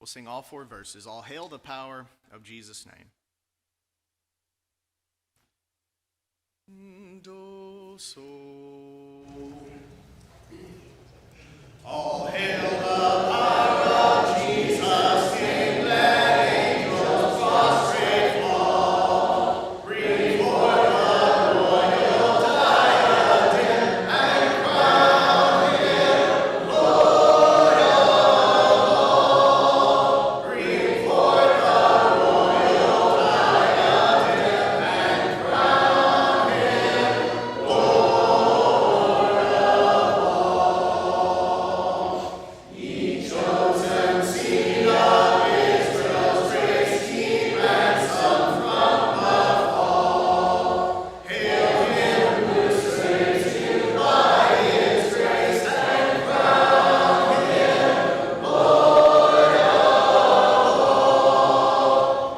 We'll sing all 4 verses. All hail the power of Jesus' name. Do so. All hail the power of Jesus' name. Let angels prostrate fall. Bring forth the royal diadem and crown him Lord of all. Bring forth the royal diadem and crown him Lord of all. Ye chosen seed of Israel's race, keep ransom from the fall. Hail him who saves you by his grace and crown him Lord of all.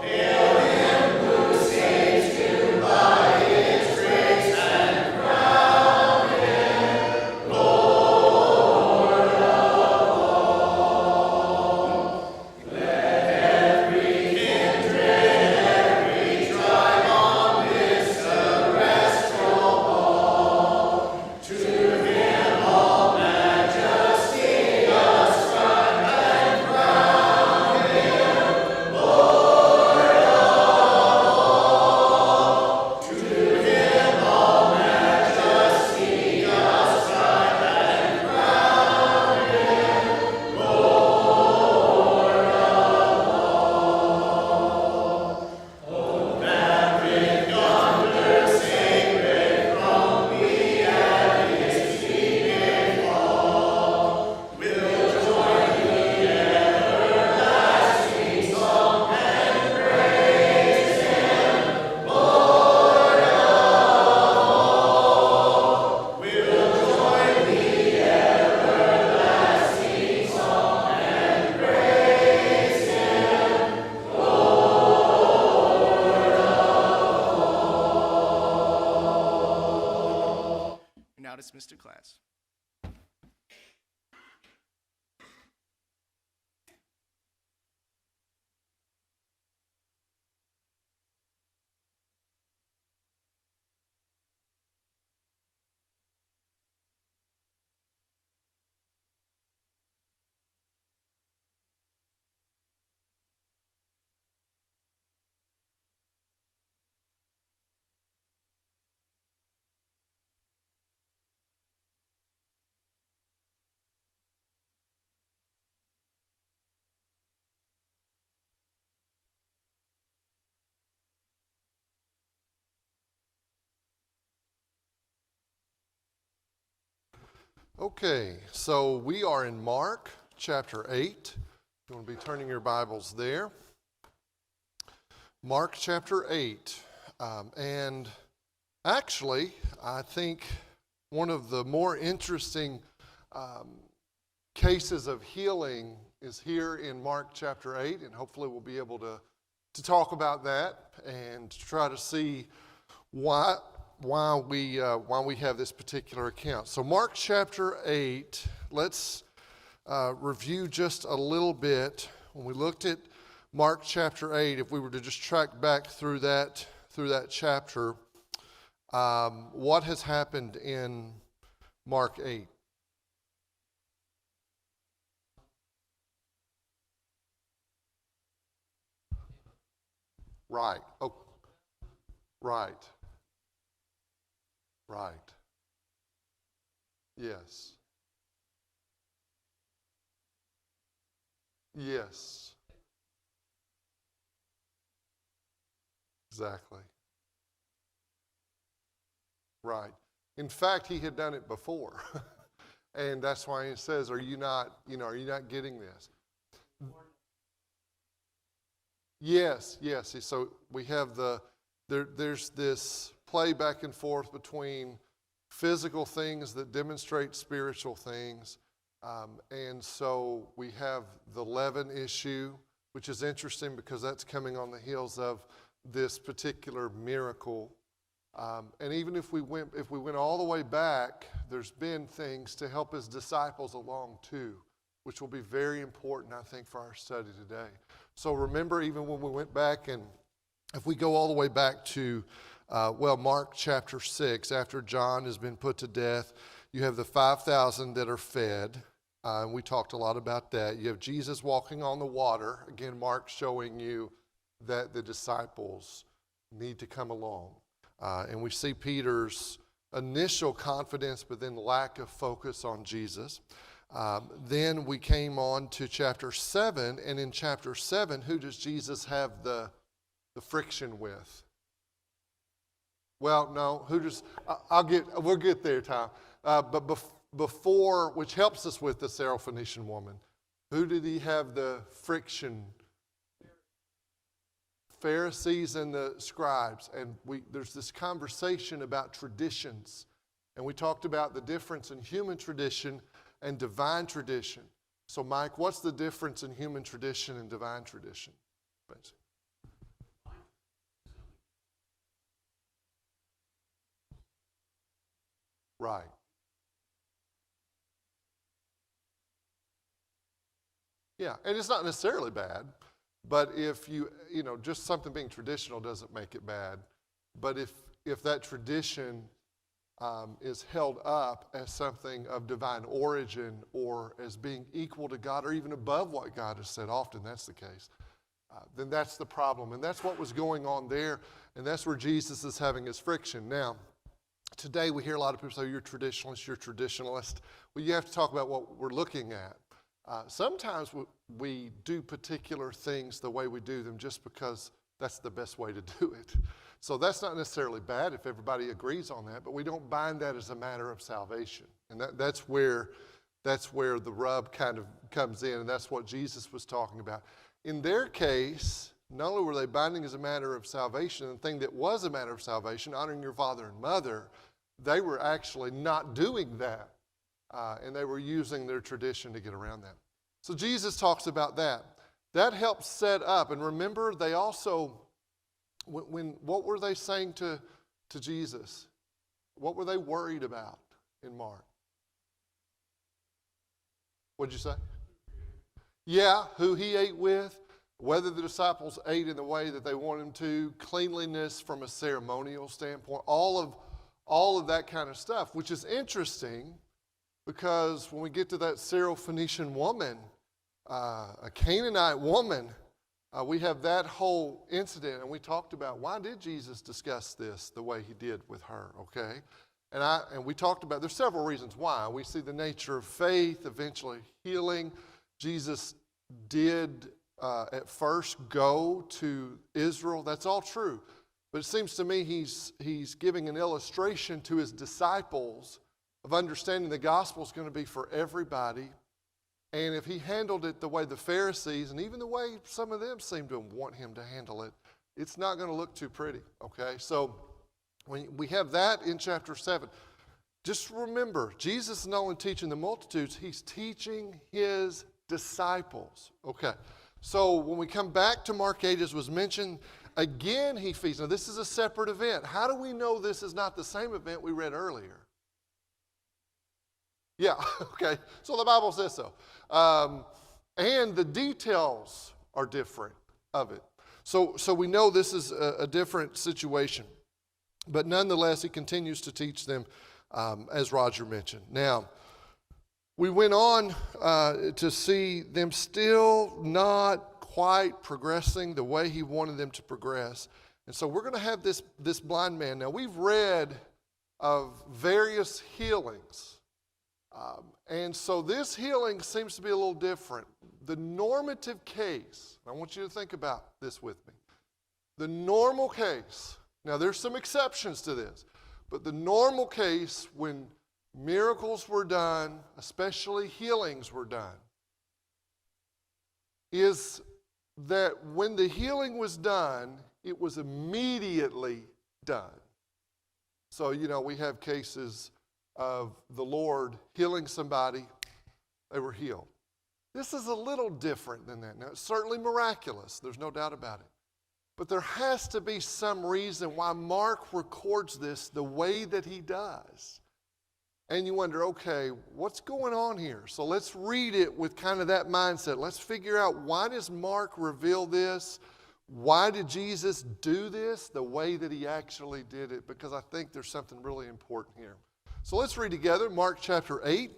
Hail him who saves you by his grace and crown him Lord of all. Let every kindred, every tribe on this terrestrial ball, to him all majesty ascribe and crown him Lord of all. To him all majesty ascribe and crown him Lord of all. O maverick yonder, sacred from we at his feet may fall, we'll join the everlasting song and praise him Lord of all. We'll join the everlasting song and praise him Lord of all. You're now dismissed to class. Okay, so we are in Mark chapter 8. You want to be turning your Bibles there. Mark chapter 8. And actually, I think one of the more interesting cases of healing is here in Mark chapter 8, and hopefully we'll be able to talk about that and try to see why we have this particular account. So Mark chapter 8, let's review just a little bit. When we looked at Mark chapter 8, if we were to just track back through that chapter, what has happened in Mark 8? Right. Oh, right. Right. Yes. Yes. Exactly. Right. In fact, he had done it before. And that's why he says, are you not getting this? Yes. So we have there's this play back and forth between physical things that demonstrate spiritual things. And so we have the leaven issue, which is interesting because that's coming on the heels of this particular miracle. And even if we went all the way back, there's been things to help his disciples along too, which will be very important, I think, for our study today. So remember, even when we went back, and if we go all the way back to, Mark chapter 6, after John has been put to death, you have the 5,000 that are fed. And we talked a lot about that. You have Jesus walking on the water. Again, Mark showing you that the disciples need to come along. And we see Peter's initial confidence, but then lack of focus on Jesus. Then we came on to chapter 7, and in chapter 7, who does Jesus have the friction with? Well, no, we'll get there, Tom. But before, which helps us with the Syrophoenician woman, who did he have the friction? Pharisees and the scribes. And there's this conversation about traditions. And we talked about the difference in human tradition and divine tradition. So, Mike, what's the difference in human tradition and divine tradition? Right. Yeah, and it's not necessarily bad, but if just something being traditional doesn't make it bad. But if that tradition is held up as something of divine origin or as being equal to God or even above what God has said, often that's the case, then that's the problem. And that's what was going on there, and that's where Jesus is having his friction. Now, today we hear a lot of people say, you're traditionalist, you're traditionalist. Well, you have to talk about what we're looking at. Sometimes we do particular things the way we do them just because that's the best way to do it. So that's not necessarily bad if everybody agrees on that, but we don't bind that as a matter of salvation. And that's where the rub kind of comes in, and that's what Jesus was talking about. In their case, not only were they binding as a matter of salvation, the thing that was a matter of salvation, honoring your father and mother, they were actually not doing that. And they were using their tradition to get around that. So Jesus talks about that. That helps set up. And remember, they also, what were they saying to Jesus? What were they worried about in Mark? What'd you say? Yeah, who he ate with, whether the disciples ate in the way that they wanted them to, cleanliness from a ceremonial standpoint, all of that kind of stuff, which is interesting. Because when we get to that Syrophoenician woman, a Canaanite woman, we have that whole incident, and we talked about why did Jesus discuss this the way he did with her, okay? And we talked about, there's several reasons why. We see the nature of faith, eventually healing. Jesus did at first go to Israel. That's all true. But it seems to me he's giving an illustration to his disciples of understanding the gospel is going to be for everybody. And if he handled it the way the Pharisees, and even the way some of them seem to want him to handle it, it's not going to look too pretty, okay? So when we have that in chapter 7, just remember, Jesus is not only teaching the multitudes, he's teaching his disciples, okay? So when we come back to Mark 8, as was mentioned, again he feeds. Now this is a separate event. How do we know this is not the same event we read earlier? Yeah, okay, so the Bible says so. And the details are different of it. So we know this is a different situation. But nonetheless, he continues to teach them, as Roger mentioned. Now, we went on to see them still not quite progressing the way he wanted them to progress. And so we're going to have this blind man. Now, we've read of various healings. And so this healing seems to be a little different. The normative case, I want you to think about this with me. The normal case, now there's some exceptions to this, but the normal case when miracles were done, especially healings were done, is that when the healing was done, it was immediately done. So, we have cases of the Lord healing somebody, they were healed. This is a little different than that. Now, it's certainly miraculous, there's no doubt about it. But there has to be some reason why Mark records this the way that he does. and you wonder, okay, what's going on here? So let's read it with kind of that mindset. Let's figure out, why does Mark reveal this? Why did Jesus do this the way that he actually did it? Because I think there's something really important here. So let's read together Mark chapter 8.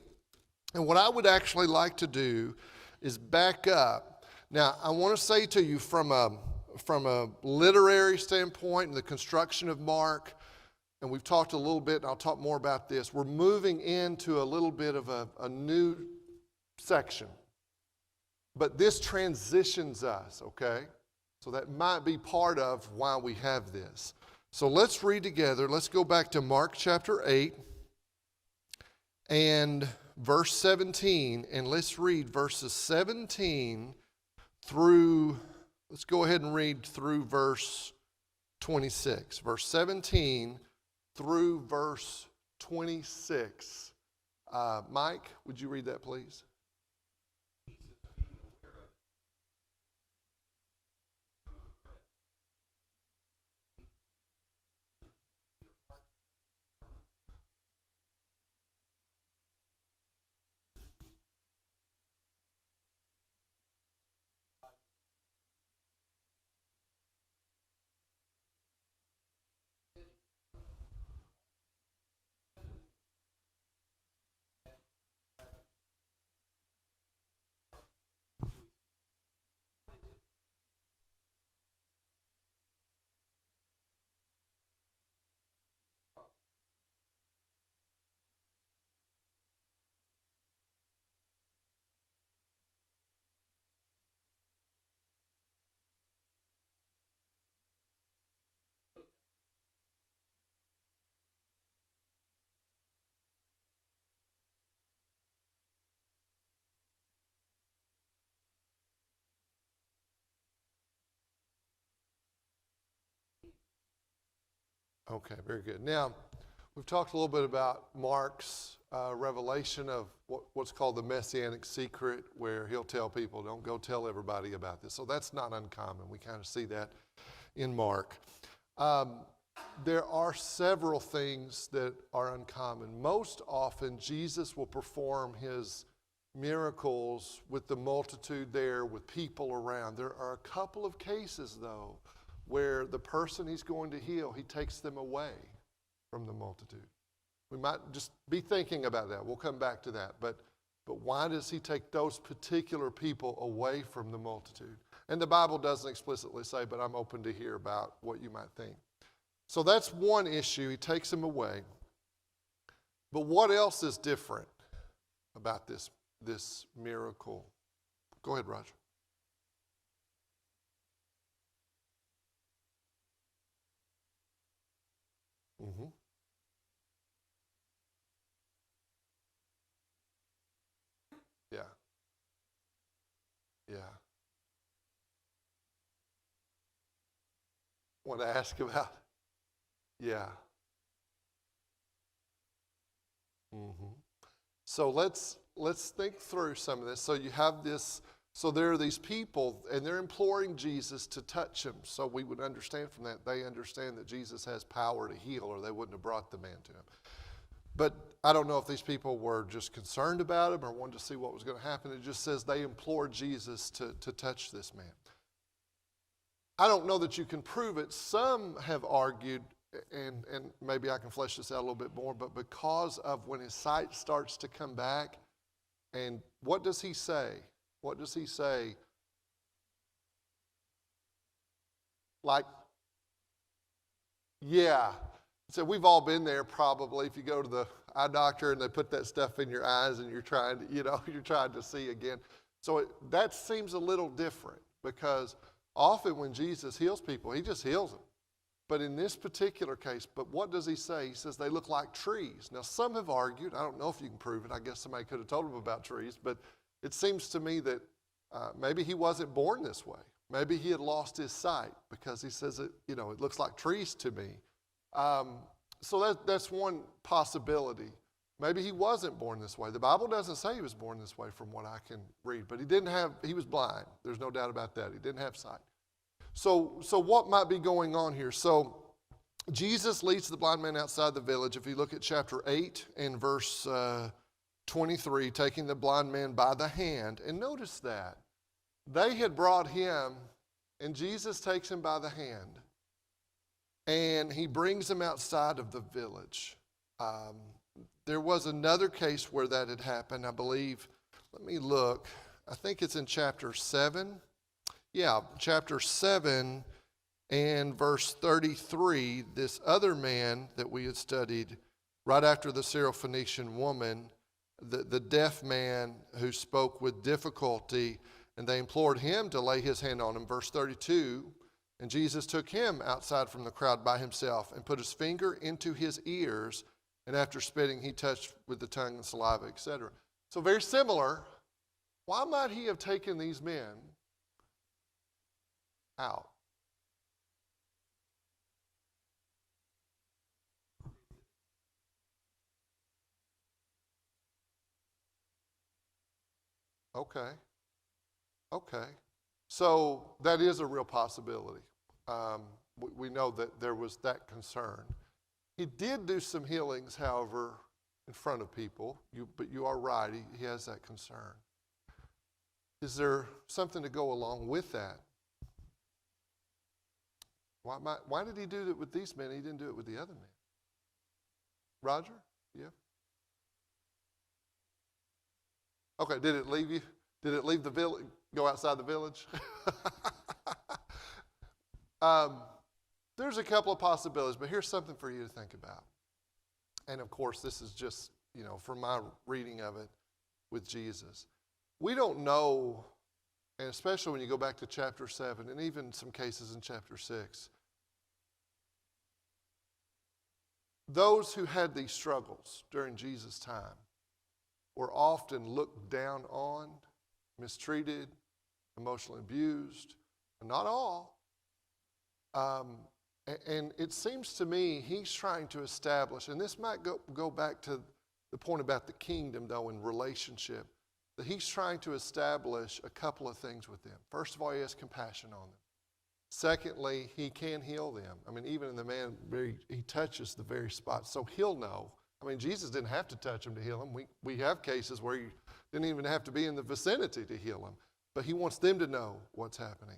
And what I would actually like to do is back up. Now, I want to say to you from a literary standpoint and the construction of Mark, and we've talked a little bit, and I'll talk more about this, we're moving into a little bit of a new section. But this transitions us, okay? So that might be part of why we have this. So let's read together. Let's go back to Mark chapter 8 and verse 17, and let's read verses 17 through, let's go ahead and read through verse 26. Verse 17 through verse 26. Mike, would you read that, please? Okay, very good. Now, we've talked a little bit about Mark's revelation of what's called the Messianic secret, where he'll tell people, don't go tell everybody about this. So that's not uncommon. We kind of see that in Mark. There are several things that are uncommon. Most often, Jesus will perform his miracles with the multitude there, with people around. There are a couple of cases, though, where the person he's going to heal, he takes them away from the multitude. We might just be thinking about that. We'll come back to that. But why does he take those particular people away from the multitude? And the Bible doesn't explicitly say, but I'm open to hear about what you might think. So that's one issue. He takes them away. But what else is different about this miracle? Go ahead, Roger. Mm-hmm. Yeah. Yeah. Want to ask about? Yeah. Mm-hmm. So let's think through some of this. So you have this. So there are these people, and they're imploring Jesus to touch him. So we would understand from that, they understand that Jesus has power to heal, or they wouldn't have brought the man to him. But I don't know if these people were just concerned about him or wanted to see what was going to happen. It just says they implored Jesus to touch this man. I don't know that you can prove it. Some have argued, and maybe I can flesh this out a little bit more, but because of when his sight starts to come back, and what does he say? What does he say? Like, yeah. So we've all been there probably. If you go to the eye doctor and they put that stuff in your eyes and you're trying to see again. So that seems a little different, because often when Jesus heals people, he just heals them. But in this particular case, but what does he say? He says they look like trees. Now, some have argued, I don't know if you can prove it. I guess somebody could have told him about trees, but it seems to me that maybe he wasn't born this way. Maybe he had lost his sight, because he says it looks like trees to me. So that's one possibility. Maybe he wasn't born this way. The Bible doesn't say he was born this way from what I can read, but he was blind. There's no doubt about that. He didn't have sight. So what might be going on here? So Jesus leads the blind man outside the village. If you look at chapter 8 and verse 23, taking the blind man by the hand. And notice that. They had brought him, and Jesus takes him by the hand. And he brings him outside of the village. There was another case where that had happened, I believe. Let me look. I think it's in chapter 7. Yeah, chapter 7 and verse 33. This other man that we had studied right after the Syrophoenician woman, the deaf man who spoke with difficulty, and they implored him to lay his hand on him. Verse 32, and Jesus took him outside from the crowd by himself and put his finger into his ears, and after spitting, he touched with the tongue and saliva, etc. So very similar. Why might he have taken these men out? Okay. So that is a real possibility. We know that there was that concern. He did do some healings, however, in front of people. But you are right, he has that concern. Is there something to go along with that? Why did he do it with these men? He didn't do it with the other men. Roger? Yeah. Okay, did it leave you? Did it leave the village, go outside the village? There's a couple of possibilities, but here's something for you to think about. And of course, this is just, from my reading of it with Jesus. We don't know, and especially when you go back to chapter 7, and even some cases in chapter 6, those who had these struggles during Jesus' time were often looked down on, mistreated, emotionally abused. Not all. And it seems to me he's trying to establish, and this might go back to the point about the kingdom, though, in relationship, that he's trying to establish a couple of things with them. First of all, he has compassion on them. Secondly, he can heal them. I mean, even in the man, he touches the very spot, so he'll know. I mean, Jesus didn't have to touch him to heal him. We have cases where he didn't even have to be in the vicinity to heal him, but he wants them to know what's happening.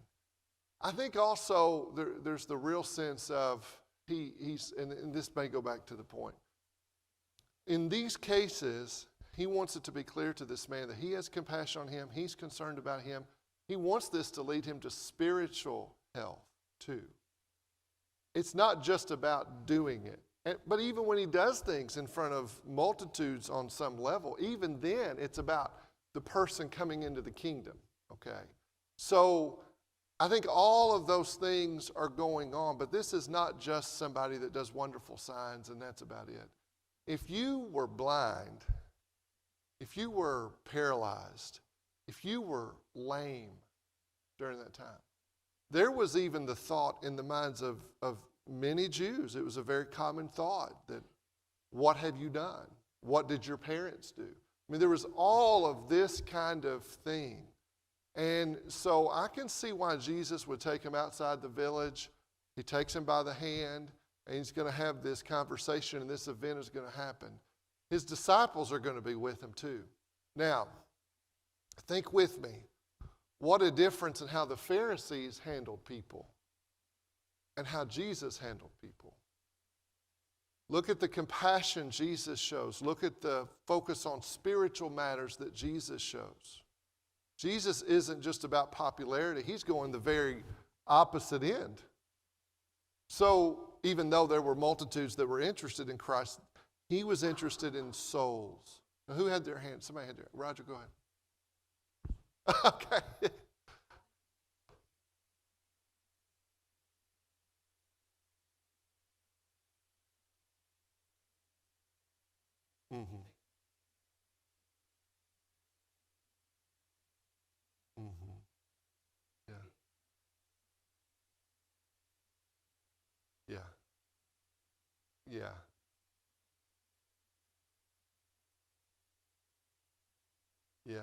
I think also there's the real sense of he's, and this may go back to the point. In these cases, he wants it to be clear to this man that he has compassion on him. He's concerned about him. He wants this to lead him to spiritual health too. It's not just about doing it. But even when he does things in front of multitudes on some level, even then it's about the person coming into the kingdom, okay? So I think all of those things are going on, but this is not just somebody that does wonderful signs and that's about it. If you were blind, if you were paralyzed, if you were lame during that time, there was even the thought in the minds of many Jews, it was a very common thought that, what have you done? What did your parents do? I mean, there was all of this kind of thing. And so I can see why Jesus would take him outside the village. He takes him by the hand, and he's going to have this conversation, and this event is going to happen. His disciples are going to be with him too. Now, think with me. What a difference in how the Pharisees handled people and how Jesus handled people. Look at the compassion Jesus shows. Look at the focus on spiritual matters that Jesus shows. Jesus isn't just about popularity. He's going the very opposite end. So even though there were multitudes that were interested in Christ, he was interested in souls. Now, who had their hand? Somebody had their hand. Roger, go ahead. Okay. Mm-hmm. Mm-hmm. Yeah. Yeah. Yeah. Yeah.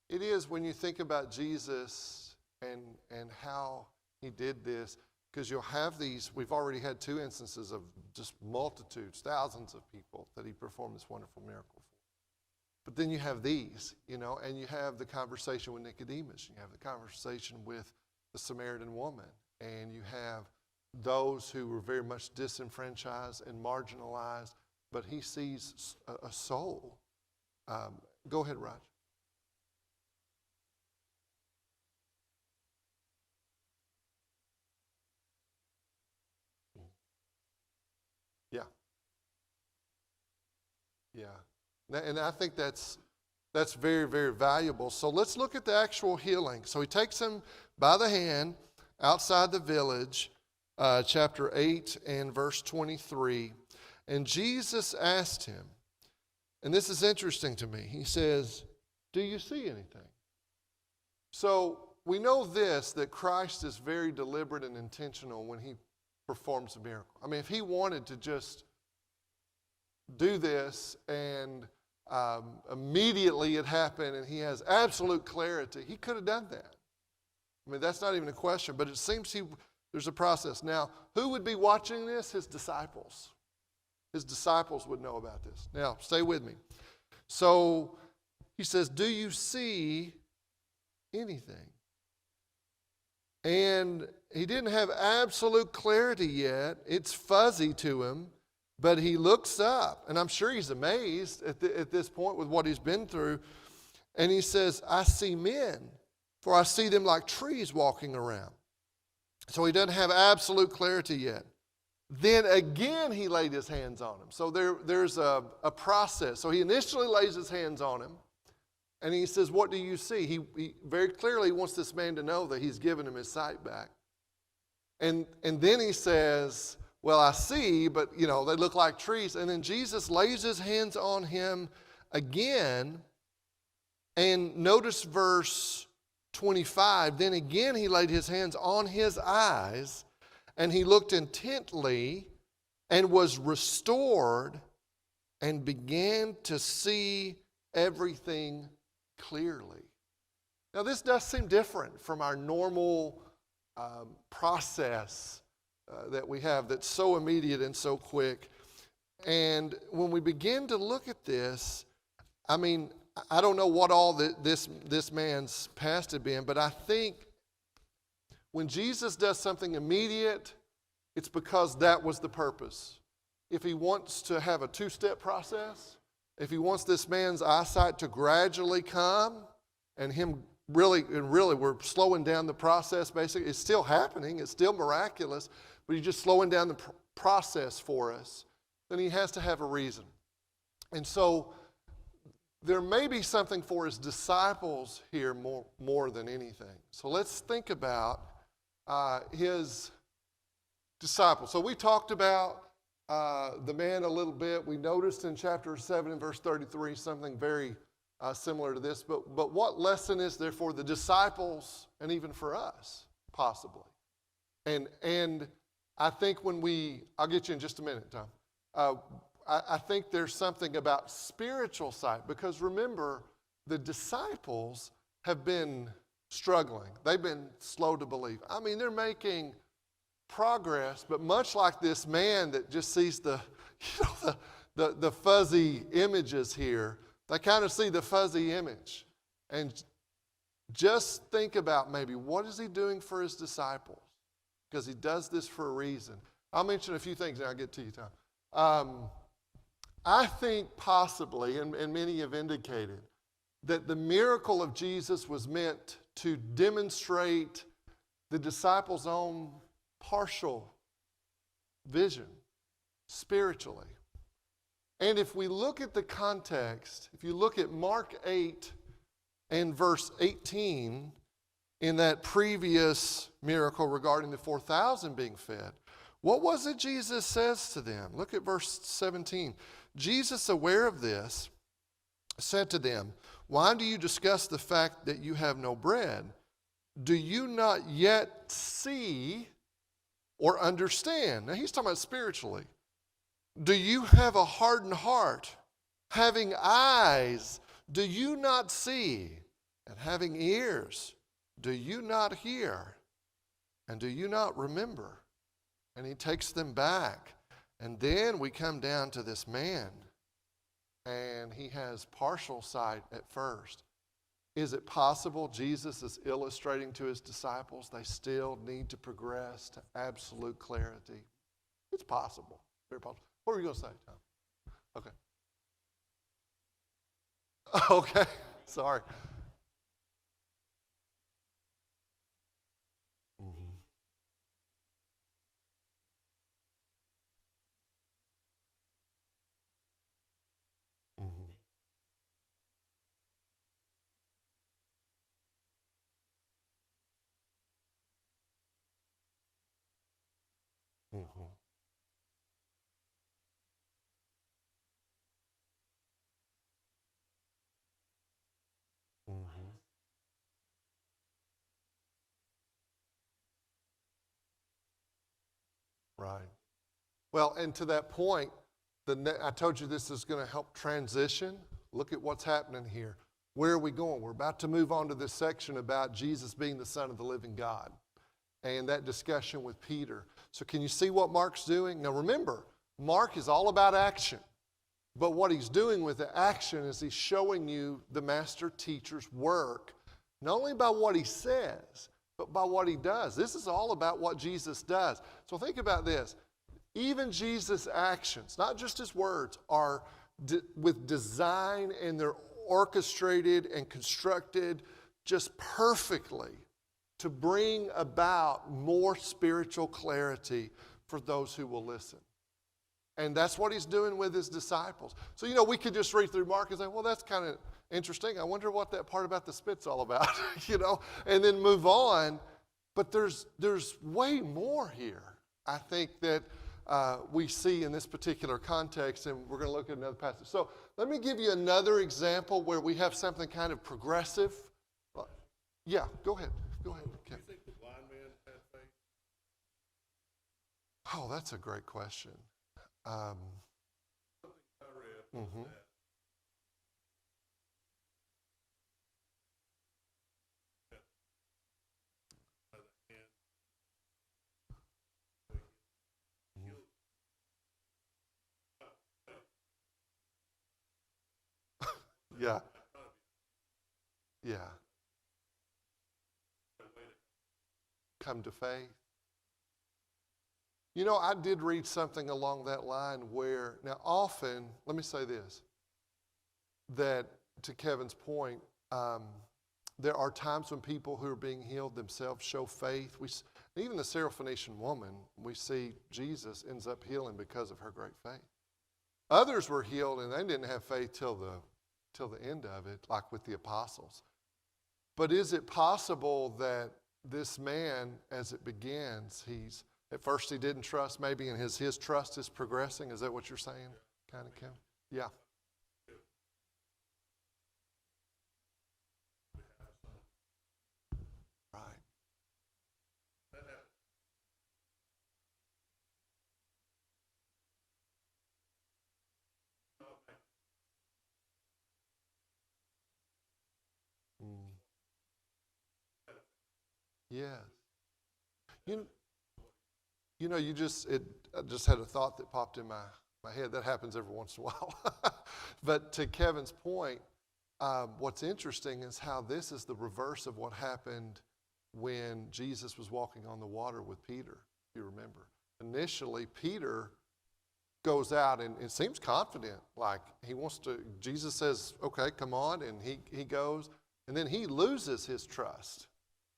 It is when you think about Jesus and how he did this. Because you'll have these, we've already had 2 instances of just multitudes, thousands of people that he performed this wonderful miracle for. But then you have these, and you have the conversation with Nicodemus. You have the conversation with the Samaritan woman. And you have those who were very much disenfranchised and marginalized. But he sees a soul. Go ahead, Raj. Yeah. And I think that's very, very valuable. So let's look at the actual healing. So he takes him by the hand outside the village, chapter 8 and verse 23. And Jesus asked him, and this is interesting to me. He says, do you see anything? So we know this, that Christ is very deliberate and intentional when he performs a miracle. I mean, if he wanted to just do this and immediately it happened and he has absolute clarity, he could have done that. I mean, that's not even a question, but it seems there's a process. Now, who would be watching this? His disciples. His disciples would know about this. Now, stay with me. So he says, do you see anything? And he didn't have absolute clarity yet. It's fuzzy to him. But he looks up, and I'm sure he's amazed at this point with what he's been through. And he says, I see men, for I see them like trees walking around. So he doesn't have absolute clarity yet. Then again, he laid his hands on him. So there's a process. So he initially lays his hands on him, and he says, what do you see? He very clearly wants this man to know that he's given him his sight back. And then he says, well, I see, but, they look like trees. And then Jesus lays his hands on him again. And notice verse 25. Then again he laid his hands on his eyes, and he looked intently and was restored and began to see everything clearly. Now, this does seem different from our normal process that we have that's so immediate and so quick. And when we begin to look at this, I mean, I don't know what all this man's past had been, but I think when Jesus does something immediate, it's because that was the purpose. If he wants to have a 2-step process, if he wants this man's eyesight to gradually come, and him really we're slowing down the process basically, it's still happening, it's still miraculous, but he's just slowing down the process for us, then he has to have a reason. And so there may be something for his disciples here more than anything. So let's think about his disciples. So we talked about the man a little bit. We noticed in chapter 7 and verse 33 something very similar to this. But what lesson is there for the disciples and even for us, possibly? And I think I'll get you in just a minute, Tom. I think there's something about spiritual sight, because remember, the disciples have been struggling. They've been slow to believe. I mean, they're making progress, but much like this man that just sees the fuzzy images here, they kind of see the fuzzy image. And just think about maybe, what is he doing for his disciples? Because he does this for a reason. I'll mention a few things and I'll get to you, Tom. I think possibly, and many have indicated, that the miracle of Jesus was meant to demonstrate the disciples' own partial vision spiritually. And if we look at the context, if you look at Mark 8 and verse 18, in that previous miracle regarding the 4,000 being fed, what was it Jesus says to them? Look at verse 17. Jesus, aware of this, said to them, why do you discuss the fact that you have no bread? Do you not yet see or understand? Now he's talking about spiritually. Do you have a hardened heart? Having eyes, do you not see? And having ears, do you not hear? And do you not remember? And he takes them back. And then we come down to this man, and he has partial sight at first. Is it possible Jesus is illustrating to his disciples they still need to progress to absolute clarity? It's possible. Very possible. What were you going to say, Tom? Okay. Okay. Sorry. Mhm. Mhm. Mhm. Mhm. Right. Well, and to that point, I told you this is going to help transition. Look at what's happening here. Where are we going? We're about to move on to this section about Jesus being the Son of the living God and that discussion with Peter. So can you see what Mark's doing? Now remember, Mark is all about action. But what he's doing with the action is he's showing you the master teacher's work, not only by what he says, but by what he does. This is all about what Jesus does. So think about this. Even Jesus' actions, not just his words, are with design, and they're orchestrated and constructed just perfectly to bring about more spiritual clarity for those who will listen. And that's what he's doing with his disciples. So, we could just read through Mark and say, well, that's kind of interesting. I wonder what that part about the spit's all about, and then move on. But there's way more here, I think, that we see in this particular context, and we're going to look at another passage. So let me give you another example where we have something kind of progressive. Yeah, go ahead. Go ahead. Do you think the blind man had faith? Oh, that's a great question. Something I read was Mhm. that by the hand healed. Yeah. Yeah. Come to faith. I did read something along that line where, now often, let me say this, that to Kevin's point, there are times when people who are being healed themselves show faith. Even the Syrophoenician woman, we see Jesus ends up healing because of her great faith. Others were healed and they didn't have faith till the end of it, like with the apostles. But is it possible that this man, as it begins, at first he didn't trust maybe, and his trust is progressing? Is that what you're saying, kind of, Kim? Yeah. Right. Mm. Yeah. I just had a thought that popped in my head. That happens every once in a while. But to Kevin's point, what's interesting is how this is the reverse of what happened when Jesus was walking on the water with Peter, if you remember. Initially, Peter goes out and it seems confident, like Jesus says, okay, come on, and he goes, and then he loses his trust.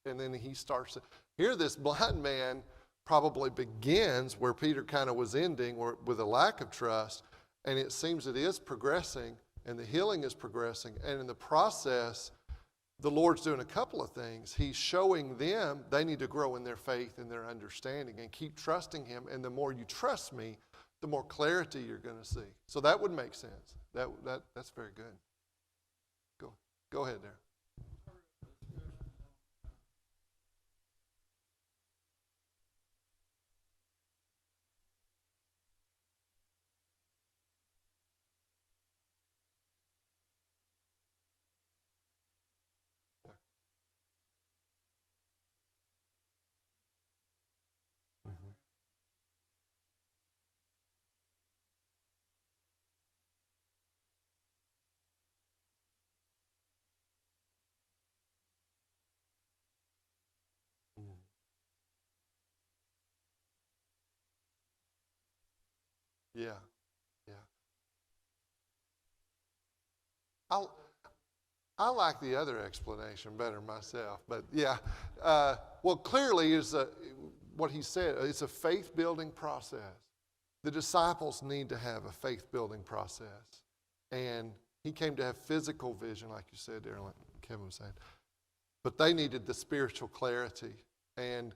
And then he starts here, this blind man probably begins where Peter kind of was ending, with a lack of trust, and it seems it is progressing, and the healing is progressing, and in the process, the Lord's doing a couple of things. He's showing them they need to grow in their faith and their understanding and keep trusting him, and the more you trust me, the more clarity you're going to see. So that would make sense. That's very good. Go ahead there. Yeah, yeah. I like the other explanation better myself, but yeah. Well, clearly is what he said. It's a faith-building process. The disciples need to have a faith-building process, and he came to have physical vision, like you said, Darren, like Kevin was saying. But they needed the spiritual clarity, and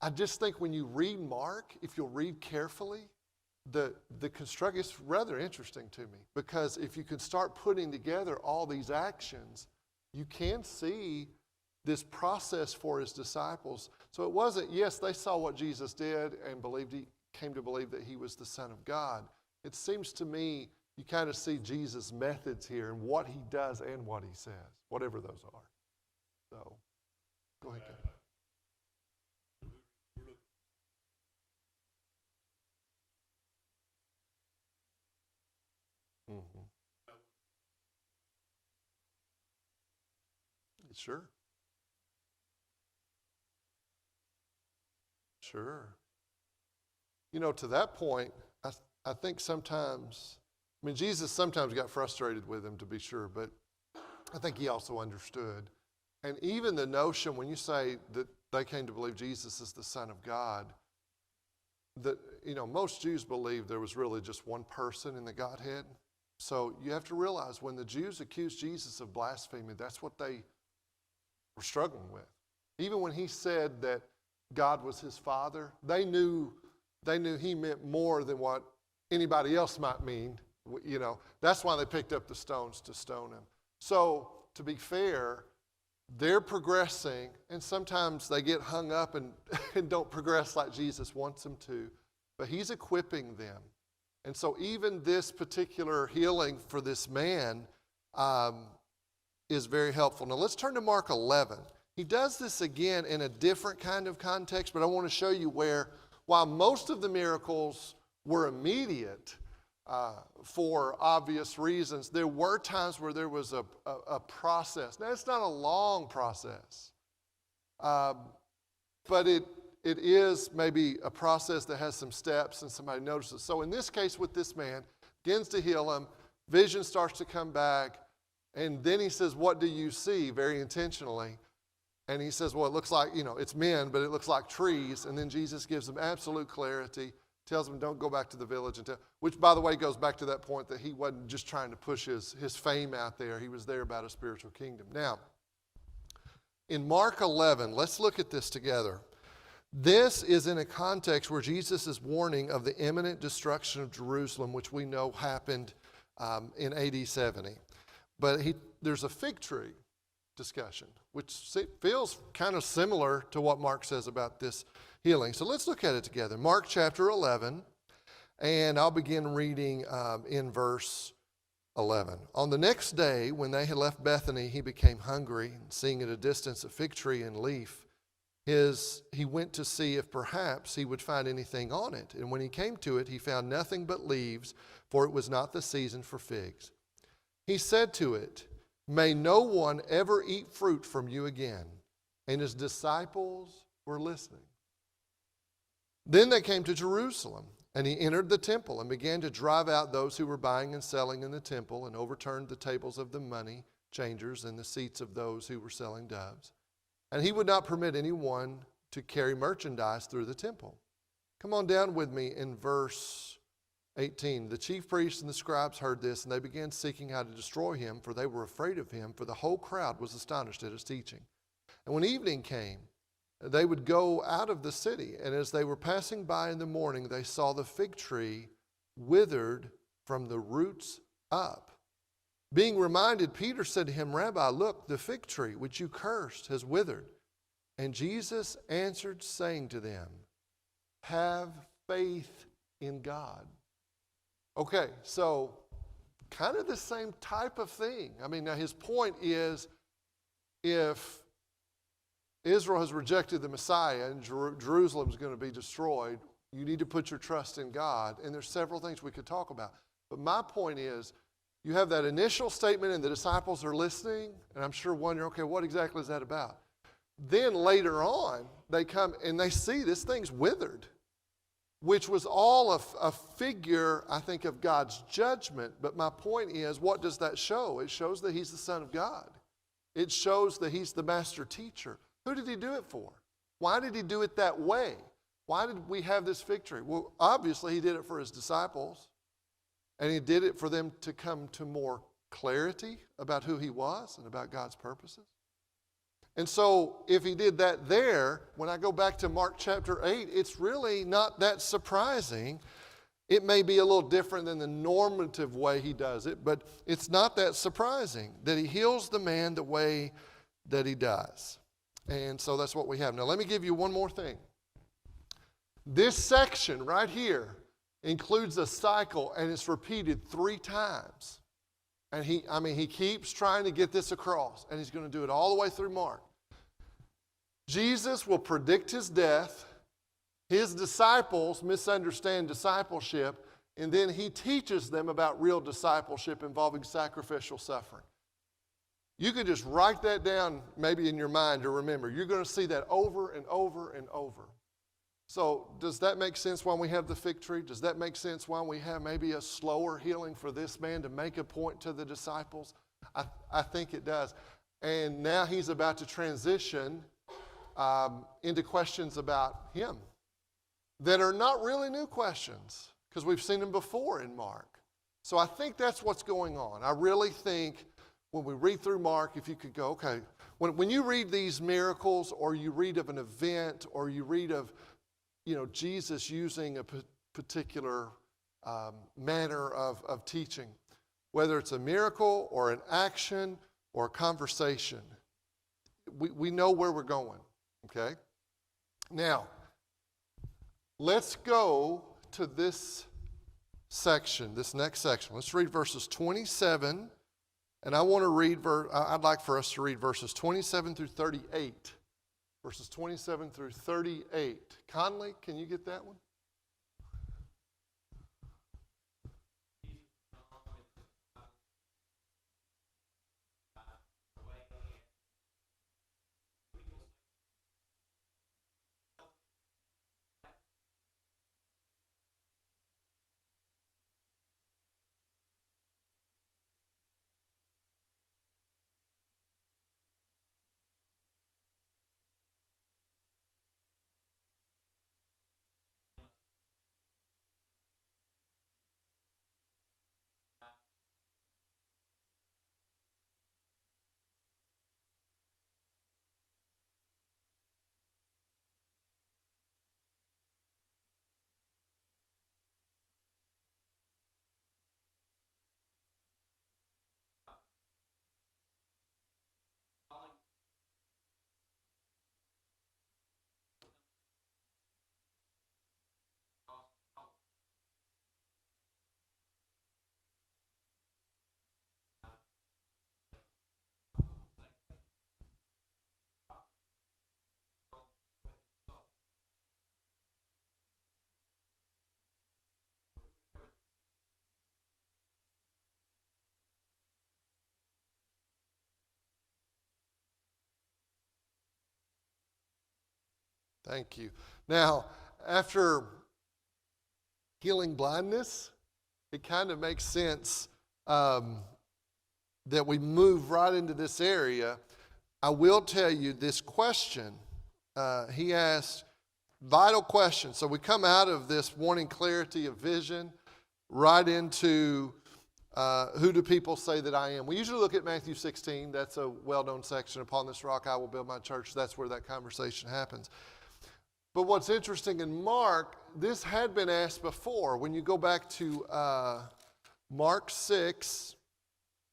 I just think when you read Mark, if you'll read carefully, the construct is rather interesting to me, because if you can start putting together all these actions, you can see this process for his disciples. So it wasn't, yes, they saw what Jesus did and came to believe that he was the Son of God. It seems to me you kind of see Jesus' methods here and what he does and what he says, whatever those are. So, go ahead, Kevin. Mm-hmm. Sure. Sure. You know, to that point, I think sometimes, I mean, Jesus sometimes got frustrated with him, to be sure, but I think he also understood. And even the notion, when you say that they came to believe Jesus is the Son of God, that, you know, most Jews believed there was really just one person in the Godhead. So you have to realize when the Jews accused Jesus of blasphemy, that's what they were struggling with. Even when he said that God was his Father, they knew he meant more than what anybody else might mean. You know, that's why they picked up the stones to stone him. So, to be fair, they're progressing, and sometimes they get hung up and don't progress like Jesus wants them to, but he's equipping them. And so even this particular healing for this man is very helpful. Now let's turn to Mark 11. He does this again in a different kind of context, but I want to show you where, while most of the miracles were immediate for obvious reasons, there were times where there was a process. Now it's not a long process, but it is maybe a process that has some steps and somebody notices. So in this case with this man, begins to heal him, vision starts to come back, and then he says, "What do you see?" very intentionally. And he says, well, it looks like, you know, it's men, but it looks like trees. And then Jesus gives them absolute clarity, tells them don't go back to the village, which, by the way, goes back to that point that he wasn't just trying to push his fame out there. He was there about a spiritual kingdom. Now, in Mark 11, let's look at this together. This is in a context where Jesus is warning of the imminent destruction of Jerusalem, which we know happened in AD 70. But there's a fig tree discussion, which feels kind of similar to what Mark says about this healing. So let's look at it together. Mark chapter 11, and I'll begin reading in verse 11. On the next day, when they had left Bethany, he became hungry, and seeing at a distance a fig tree and leaf, he went to see if perhaps he would find anything on it. And when he came to it, he found nothing but leaves, for it was not the season for figs. He said to it, "May no one ever eat fruit from you again." And his disciples were listening. Then they came to Jerusalem, and he entered the temple and began to drive out those who were buying and selling in the temple, and overturned the tables of the money changers and the seats of those who were selling doves. And he would not permit anyone to carry merchandise through the temple. Come on down with me in verse 18. The chief priests and the scribes heard this, and they began seeking how to destroy him, for they were afraid of him, for the whole crowd was astonished at his teaching. And when evening came, they would go out of the city, and as they were passing by in the morning, they saw the fig tree withered from the roots up. Being reminded, Peter said to him, "Rabbi, look, the fig tree which you cursed has withered." And Jesus answered, saying to them, "Have faith in God." Okay, so kind of the same type of thing. I mean, now his point is, if Israel has rejected the Messiah and Jerusalem is going to be destroyed, you need to put your trust in God. And there's several things we could talk about. But my point is, you have that initial statement and the disciples are listening, and I'm sure wondering, okay, what exactly is that about? Then later on, they come and they see this thing's withered. which was all a figure, I think, of God's judgment. But my point is, what does that show? It shows that he's the Son of God. It shows that he's the master teacher. Who did he do it for? Why did he do it that way? Why did we have this victory? Well, obviously he did it for his disciples, and he did it for them to come to more clarity about who he was and about God's purposes. And so if he did that there, when I go back to Mark chapter 8, it's really not that surprising. It may be a little different than the normative way he does it, but it's not that surprising that he heals the man the way that he does. And so that's what we have. Now let me give you one more thing. This section right here includes a cycle, and it's repeated 3 times. And he keeps trying to get this across, and he's going to do it all the way through Mark. Jesus will predict his death. His disciples misunderstand discipleship, and then he teaches them about real discipleship involving sacrificial suffering. You could just write that down maybe in your mind to remember. You're going to see that over and over and over. So does that make sense why we have the fig tree? Does that make sense why we have maybe a slower healing for this man to make a point to the disciples? I think it does. And now he's about to transition into questions about him that are not really new questions because we've seen them before in Mark. So I think that's what's going on. I really think when we read through Mark, if you could go, okay, when you read these miracles or you read of an event or you read of Jesus using a particular manner of teaching, whether it's a miracle or an action or a conversation, we know where we're going, okay? Now, let's go to this section, this next section. Let's read verses 27, and I'd like for us to read verses 27 through 38. Verses 27 through 38. Conley, can you get that one? Thank you. Now, after healing blindness, it kind of makes sense that we move right into this area. I will tell you this question. He asked vital questions. So we come out of this wanting clarity of vision right into who do people say that I am? We usually look at Matthew 16. That's a well-known section. Upon this rock I will build my church. That's where that conversation happens. But what's interesting in Mark, this had been asked before. When you go back to Mark 6,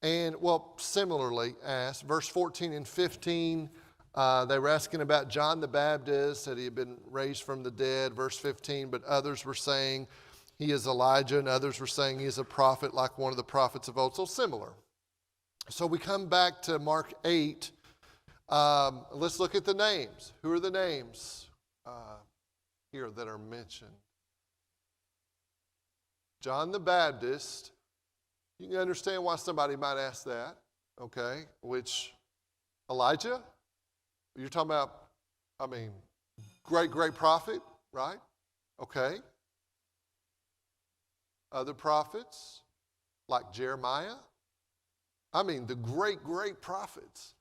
and similarly asked, verse 14 and 15, they were asking about John the Baptist, that he had been raised from the dead. Verse 15, but others were saying he is Elijah, and others were saying he is a prophet like one of the prophets of old. So similar. So we come back to Mark 8. Let's look at the names. Who are the names here that are mentioned? John the Baptist. You can understand why somebody might ask that, okay? Which, Elijah? You're talking about, great prophet, right? Okay. other prophets like Jeremiah. I mean, the great, great prophets.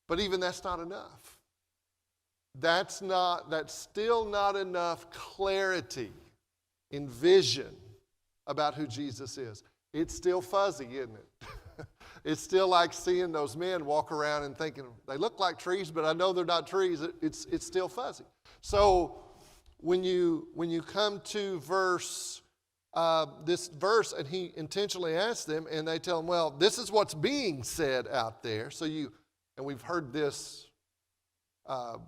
But even that's not enough. That's still not enough clarity in vision about who Jesus is. It's still fuzzy, isn't it? It's still like seeing those men walk around and thinking, they look like trees, but I know they're not trees. It's still fuzzy. So when you come to this verse, and he intentionally asks them, and they tell him, well, this is what's being said out there. And we've heard this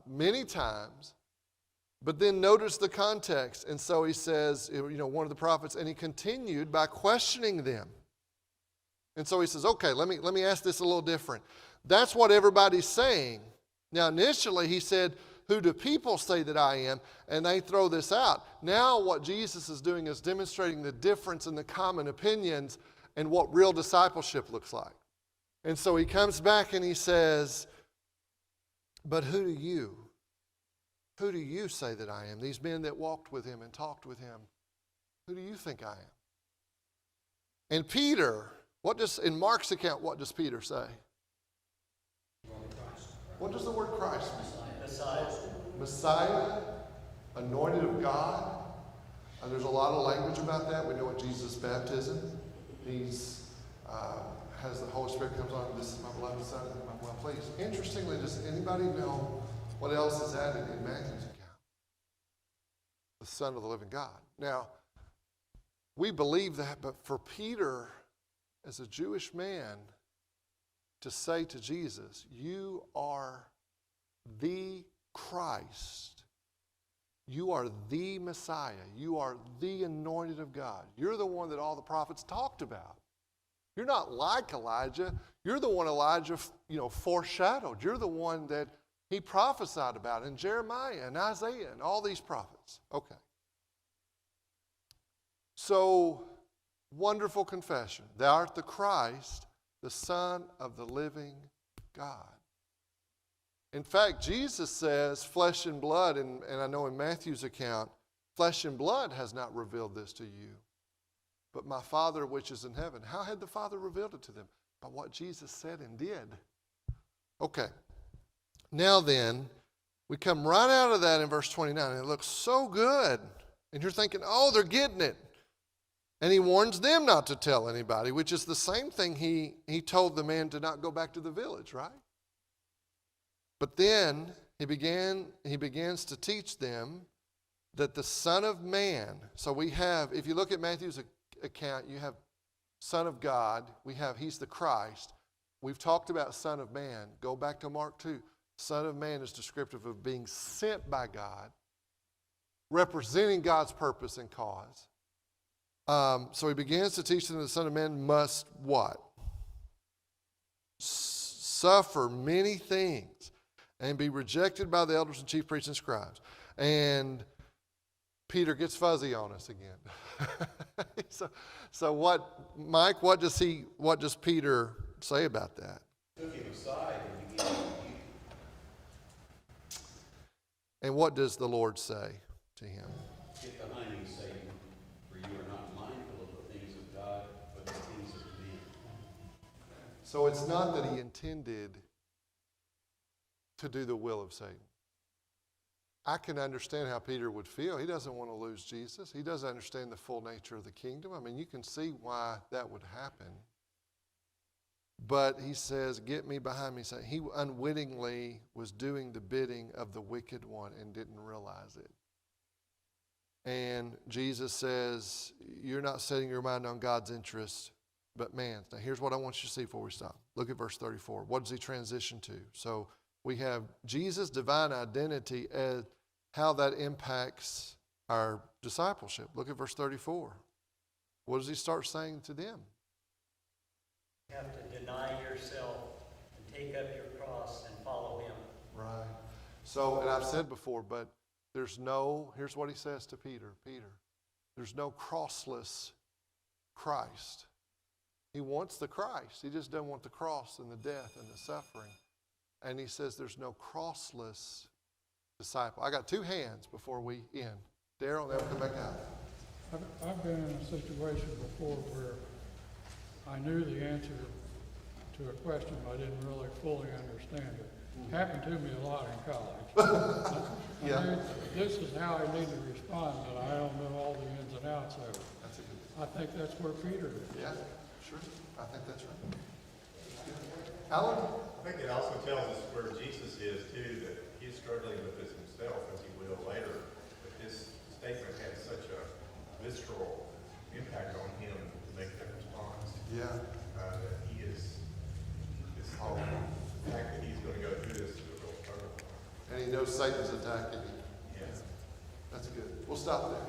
many times, but then notice the context. And so he says, one of the prophets, and he continued by questioning them. And so he says, okay, let me ask this a little different. That's what everybody's saying. Now, initially he said, who do people say that I am? And they throw this out. Now what Jesus is doing is demonstrating the difference in the common opinions and what real discipleship looks like. And so he comes back and he says, but who do you say that I am? These men that walked with him and talked with him, who do you think I am? And Peter, in Mark's account, what does Peter say? What does the word Christ mean? Messiah, anointed of God. There's a lot of language about that. We know at Jesus' baptism, he's has the Holy Spirit comes on. This is my beloved Son, my well pleased. Interestingly, does anybody know what else is added in Matthew's account? The Son of the living God. Now, we believe that, but for Peter, as a Jewish man, to say to Jesus, you are the Christ. You are the Messiah. You are the anointed of God. You're the one that all the prophets talked about. You're not like Elijah. You're the one Elijah, foreshadowed. You're the one that he prophesied about in Jeremiah and Isaiah and all these prophets. Okay. So, wonderful confession. Thou art the Christ, the Son of the living God. In fact, Jesus says flesh and blood, and I know in Matthew's account, flesh and blood has not revealed this to you, but my Father which is in heaven. How had the Father revealed it to them? By what Jesus said and did. Okay. Now then, we come right out of that in verse 29, and it looks so good. And you're thinking, oh, they're getting it. And he warns them not to tell anybody, which is the same thing he told the man to not go back to the village, right? But then he begins to teach them that the Son of Man, so we have, if you look at Matthew's account, you have Son of God, he's the Christ. We've talked about Son of Man. Go back to Mark 2. Son of Man is descriptive of being sent by God, representing God's purpose and cause. So he begins to teach them that the Son of Man must what? Suffer many things and be rejected by the elders and chief priests and scribes. And Peter gets fuzzy on us again. So what, Mike, what does Peter say about that? Took him aside and began to rebuke him. And what does the Lord say to him? Get behind me, Satan, for you are not mindful of the things of God, but the things of men. So it's not that he intended to do the will of Satan. I can understand how Peter would feel. He doesn't want to lose Jesus. He doesn't understand the full nature of the kingdom. I mean, you can see why that would happen. But he says, get me behind me. He unwittingly was doing the bidding of the wicked one and didn't realize it. And Jesus says, you're not setting your mind on God's interest, but man's. Now, here's what I want you to see before we stop. Look at verse 34. What does he transition to? So we have Jesus' divine identity as how that impacts our discipleship. Look at verse 34. What does he start saying to them? You have to deny yourself and take up your cross and follow him. Right. So, and I've said before, but here's what he says to Peter. Peter, there's no crossless Christ. He wants the Christ. He just doesn't want the cross and the death and the suffering. And he says there's no crossless disciple. I got two hands before we end. Daryl, they'll come back out. I've been in a situation before where I knew the answer to a question, but I didn't really fully understand it. Happened to me a lot in college. I Yeah. knew this is how I need to respond, but I don't know all the ins and outs of it. That's a good, I think that's where Peter is. yeah, sure. I think that's right. Alan? I think it also tells us where Jesus is too, that he's struggling with this himself, as he will later. But this statement had such a visceral impact on him to make that response. Yeah. That he is, this whole fact that he's going to go through this is a real struggle. And he knows Satan's attacking him. Yes. That's good. We'll stop there.